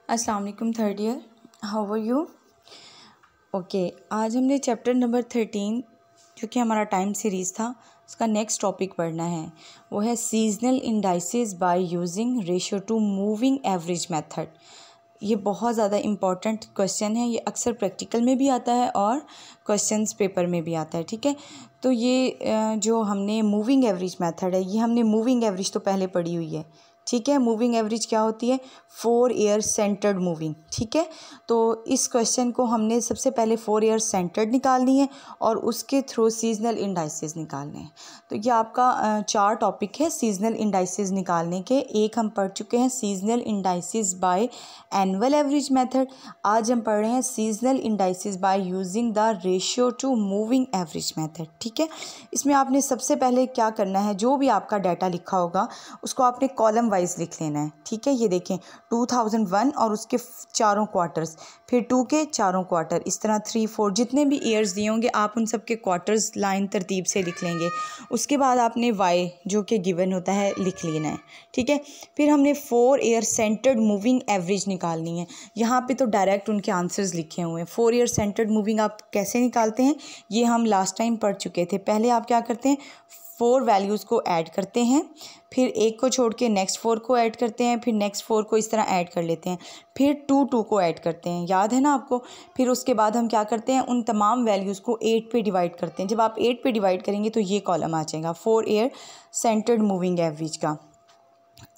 अस्सलाम वालेकुम third year, how are you? Okay, आज हमने चैप्टर नंबर 13 जो कि हमारा टाइम सीरीज़ था उसका नेक्स्ट टॉपिक पढ़ना है। वो है seasonal indices by using ratio two moving average method. ये बहुत ज़्यादा इम्पॉर्टेंट क्वेश्चन है। ये अक्सर प्रैक्टिकल में भी आता है और क्वेश्चंस पेपर में भी आता है। ठीक है, तो ये जो हमने मूविंग एवरेज मेथड है, ये हमने मूविंग एवरेज तो पहले पढ़ी हुई है। ठीक है, मूविंग एवरेज क्या होती है? 4 ईयर सेंटर्ड मूविंग। ठीक है, तो इस क्वेश्चन को हमने सबसे पहले 4 ईयर सेंटर्ड निकालनी है और उसके थ्रू सीजनल इंडाइसेस निकालने हैं। तो ये आपका 4 टॉपिक है सीजनल इंडाइसेस निकालने के। एक हम पढ़ चुके हैं seasonal indices by annual average method. आज हम पढ़ रहे हैं seasonal indices by using the ratio two moving average method. ठीक है, इसमें आपने सबसे पहले क्या करना है, जो भी आपका डाटा लिखा होगा उसको आपने कॉलम वाइज लिख लेना है। ठीक है, ये देखें 2001 और उसके चारों क्वार्टर्स, फिर 2 के चारों क्वार्टर, इस तरह 3, 4 जितने भी ईयर्स दिए होंगे आप उन सब के क्वार्टर्स लाइन तरतीब से लिख लेंगे। उसके बाद आपने वाई जो कि गिवन होता है लिख लेना है। ठीक है, फिर हमने 4 ईयर सेंटर्ड मूविंग एवरेज निकालनी है। यहाँ पे तो डायरेक्ट उनके आंसर्स लिखे हुए हैं। 4 ईयर सेंटर्ड मूविंग आप कैसे निकालते हैं ये हम लास्ट टाइम पढ़ चुके थे। पहले आप क्या करते हैं, 4 वैल्यूज़ को ऐड करते हैं, फिर एक को छोड़ के नेक्स्ट 4 को ऐड करते हैं, फिर नेक्स्ट 4 को इस तरह ऐड कर लेते हैं, फिर 2 को ऐड करते हैं, याद है ना आपको। फिर उसके बाद हम क्या करते हैं, उन तमाम वैल्यूज़ को 8 पे डिवाइड करते हैं। जब आप 8 पे डिवाइड करेंगे तो ये कॉलम आ जाएगा 4 ईयर सेंटर्ड मूविंग एवरेज का।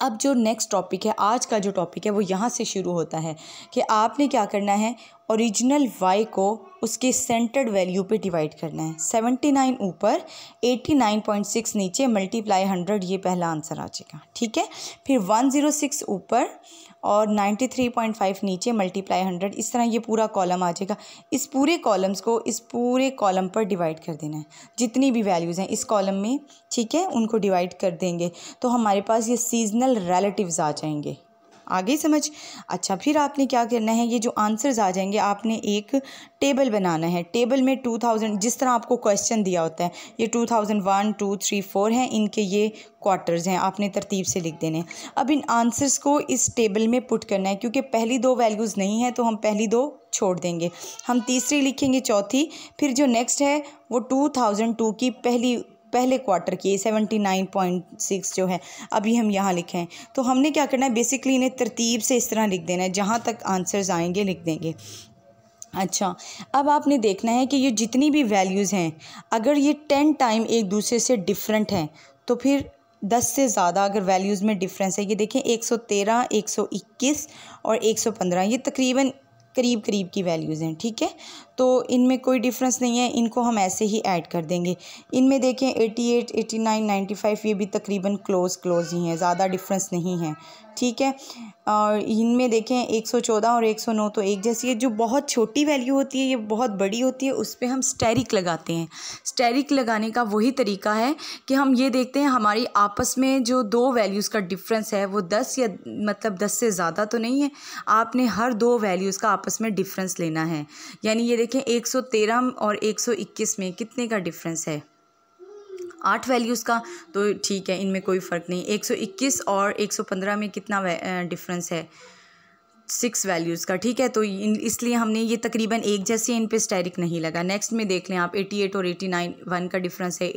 अब जो नेक्स्ट टॉपिक है, आज का जो टॉपिक है वो यहाँ से शुरू होता है कि आपने क्या करना है, ओरिजिनल y को उसके सेंटर्ड वैल्यू पे डिवाइड करना है। 79 ऊपर, 89.6 नीचे, मल्टीप्लाई 100, ये पहला आंसर आ जाएगा। ठीक है, फिर 106 ऊपर और 93.5 नीचे, मल्टीप्लाई 100, इस तरह ये पूरा कॉलम आ जाएगा। इस पूरे कॉलम्स को इस पूरे कॉलम पर डिवाइड कर देना है, जितनी भी वैल्यूज़ हैं इस कॉलम में। ठीक है, उनको डिवाइड कर देंगे तो हमारे पास ये सीजनल रिलेटिव्स आ जाएंगे। आ गई समझ? अच्छा, फिर आपने क्या करना है, ये जो आंसर्स आ जाएंगे आपने एक टेबल बनाना है। टेबल में 2000 जिस तरह आपको क्वेश्चन दिया होता है, ये 2001, 2, 3, 4 हैं, इनके ये क्वार्टर्स हैं, आपने तरतीब से लिख देने हैं। अब इन आंसर्स को इस टेबल में पुट करना है। क्योंकि पहली 2 वैल्यूज़ नहीं हैं तो हम पहली 2 छोड़ देंगे, हम तीसरी लिखेंगे, चौथी, फिर जो नेक्स्ट है वो 2002 की पहले क्वार्टर की 79.6 जो है अभी हम यहाँ लिखे हैं। तो हमने क्या करना है, बेसिकली इन्हें तरतीब से इस तरह लिख देना है, जहाँ तक आंसर्स आएंगे लिख देंगे। अच्छा, अब आपने देखना है कि ये जितनी भी वैल्यूज़ हैं अगर ये 10 टाइम एक दूसरे से डिफरेंट हैं तो फिर 10 से ज़्यादा अगर वैल्यूज़ में डिफरेंस है, ये देखें 113, 121 और 115, ये तकरीबन करीब करीब की वैल्यूज़ हैं। ठीक है, तो इनमें कोई डिफरेंस नहीं है, इनको हम ऐसे ही ऐड कर देंगे। इनमें देखें 88, 89, 95, ये भी तकरीबन क्लोज ही हैं, ज़्यादा डिफरेंस नहीं है। ठीक है, और इनमें देखें 114 और 109 तो एक जैसी है। जो बहुत छोटी वैल्यू होती है, ये बहुत बड़ी होती है, उस पर हम स्टेरिक लगाते हैं। स्टेरिक लगाने का वही तरीका है कि हम ये देखते हैं हमारी आपस में जो 2 वैल्यूज़ का डिफरेंस है वो 10 या मतलब 10 से ज़्यादा तो नहीं है। आपने हर 2 वैल्यूज़ का आपस में डिफरेंस लेना है। यानी ये देखें 113 और 121 में कितने का डिफरेंस है, 8 वैल्यूज़ का, तो ठीक है, इनमें कोई फ़र्क नहीं। 121 और 115 में कितना डिफरेंस है, 6 वैल्यूज़ का। ठीक है, तो इसलिए हमने ये तकरीबन एक जैसे इन पे स्टेरिक नहीं लगा। नेक्स्ट में देख लें आप 88 और 89 1 का डिफरेंस है,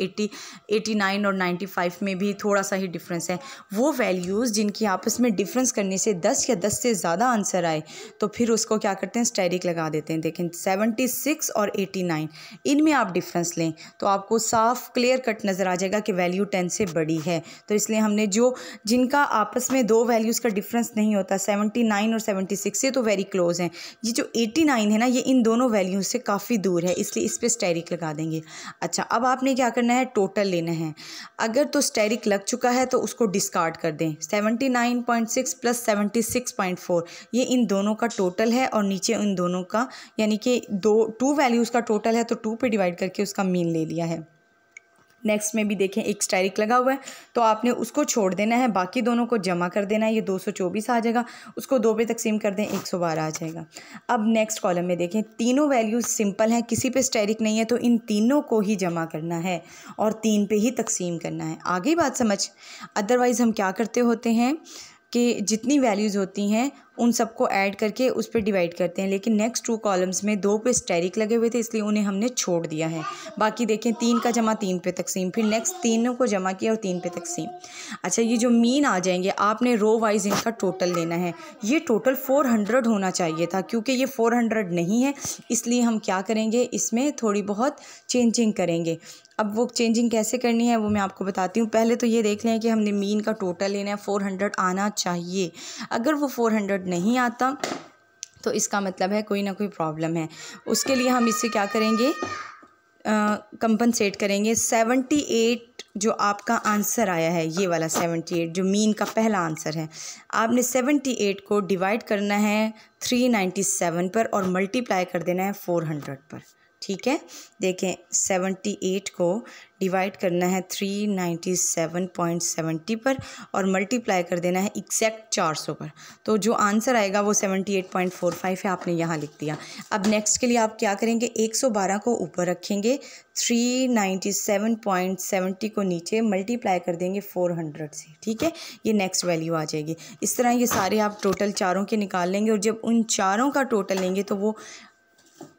89 और 95 में भी थोड़ा सा ही डिफरेंस है। वो वैल्यूज़ जिनकी आपस में डिफरेंस करने से 10 या 10 से ज़्यादा आंसर आए तो फिर उसको क्या करते हैं, स्टेरिक लगा देते हैं। देखें 76 और 89, इनमें आप डिफरेंस लें तो आपको साफ क्लियर कट नज़र आ जाएगा कि वैल्यू 10 से बड़ी है। तो इसलिए हमने जिनका आपस में 2 वैल्यूज़ का डिफरेंस नहीं होता, 79 और 76 से तो वेरी क्लोज हैं, ये जो 89 है ना, ये इन दोनों वैल्यूज से काफ़ी दूर है, इसलिए इस पे स्टेरिक लगा देंगे। अच्छा, अब आपने क्या करना है, टोटल लेना है। अगर तो स्टेरिक लग चुका है तो उसको डिस्कार्ड कर दें। 79.6 प्लस 76.4 ये इन दोनों का टोटल है और नीचे इन दोनों का, यानी कि 2 वैल्यूज़ का टोटल है तो 2 पे डिवाइड करके उसका मीन ले लिया है। नेक्स्ट में भी देखें एक स्टेरिक लगा हुआ है तो आपने उसको छोड़ देना है, बाकी दोनों को जमा कर देना है। ये 224 आ जाएगा, उसको 2 पे तकसीम कर दें, 112 आ जाएगा। अब नेक्स्ट कॉलम में देखें तीनों वैल्यूज सिंपल हैं, किसी पे स्टेरिक नहीं है, तो इन तीनों को ही जमा करना है और 3 पे ही तकसीम करना है। आगे बात समझ? अदरवाइज़ हम क्या करते होते हैं कि जितनी वैल्यूज़ होती हैं उन सबको ऐड करके उस पर डिवाइड करते हैं। लेकिन नेक्स्ट 2 कॉलम्स में 2 पे स्टेरिक लगे हुए थे, इसलिए उन्हें हमने छोड़ दिया है। बाकी देखें 3 का जमा 3 पे तकसीम, फिर नेक्स्ट तीनों को जमा किया और 3 पे तकसीम। अच्छा, ये जो मीन आ जाएंगे आपने रो वाइज इनका टोटल लेना है। ये टोटल 400 होना चाहिए था, क्योंकि ये 400 नहीं है, इसलिए हम क्या करेंगे, इसमें थोड़ी बहुत चेंजिंग करेंगे। अब वो चेंजिंग कैसे करनी है वो मैं आपको बताती हूँ। पहले तो ये देख लें कि हमने मीन का टोटल लेना है, 400 आना चाहिए। अगर वो 400 नहीं आता तो इसका मतलब है कोई ना कोई प्रॉब्लम है। उसके लिए हम इससे क्या करेंगे, कंपनसेट करेंगे। 78 जो आपका आंसर आया है, ये वाला 78 जो मीन का पहला आंसर है, आपने 78 को डिवाइड करना है 397 पर और मल्टीप्लाई कर देना है 400 पर। ठीक है, देखें 78 को डिवाइड करना है 397.70 पर और मल्टीप्लाई कर देना है एग्जैक्ट 400 पर। तो जो आंसर आएगा वो 78.45 है, आपने यहाँ लिख दिया। अब नेक्स्ट के लिए आप क्या करेंगे, 112 को ऊपर रखेंगे, 397.70 को नीचे, मल्टीप्लाई कर देंगे 400 से। ठीक है, ये नेक्स्ट वैल्यू आ जाएगी। इस तरह ये सारे आप टोटल चारों के निकाल लेंगे और जब उन चारों का टोटल लेंगे तो वो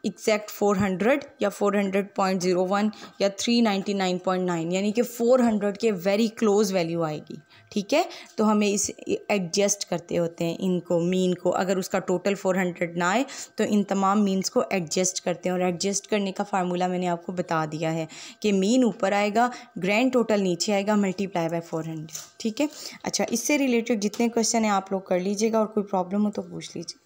एग्जैक्ट 400 या 400.01 या 399.9 यानी कि 400 के वेरी क्लोज वैल्यू आएगी। ठीक है, तो हमें इस एडजस्ट करते होते हैं इनको, मीन को। अगर उसका टोटल 400 ना आए तो इन तमाम मीन्स को एडजस्ट करते हैं, और एडजस्ट करने का फार्मूला मैंने आपको बता दिया है कि मीन ऊपर आएगा, ग्रैंड टोटल नीचे आएगा, मल्टीप्लाई बाय 400। ठीक है, अच्छा, इससे रिलेटेड जितने क्वेश्चन हैं आप लोग कर लीजिएगा और कोई प्रॉब्लम हो तो पूछ लीजिए।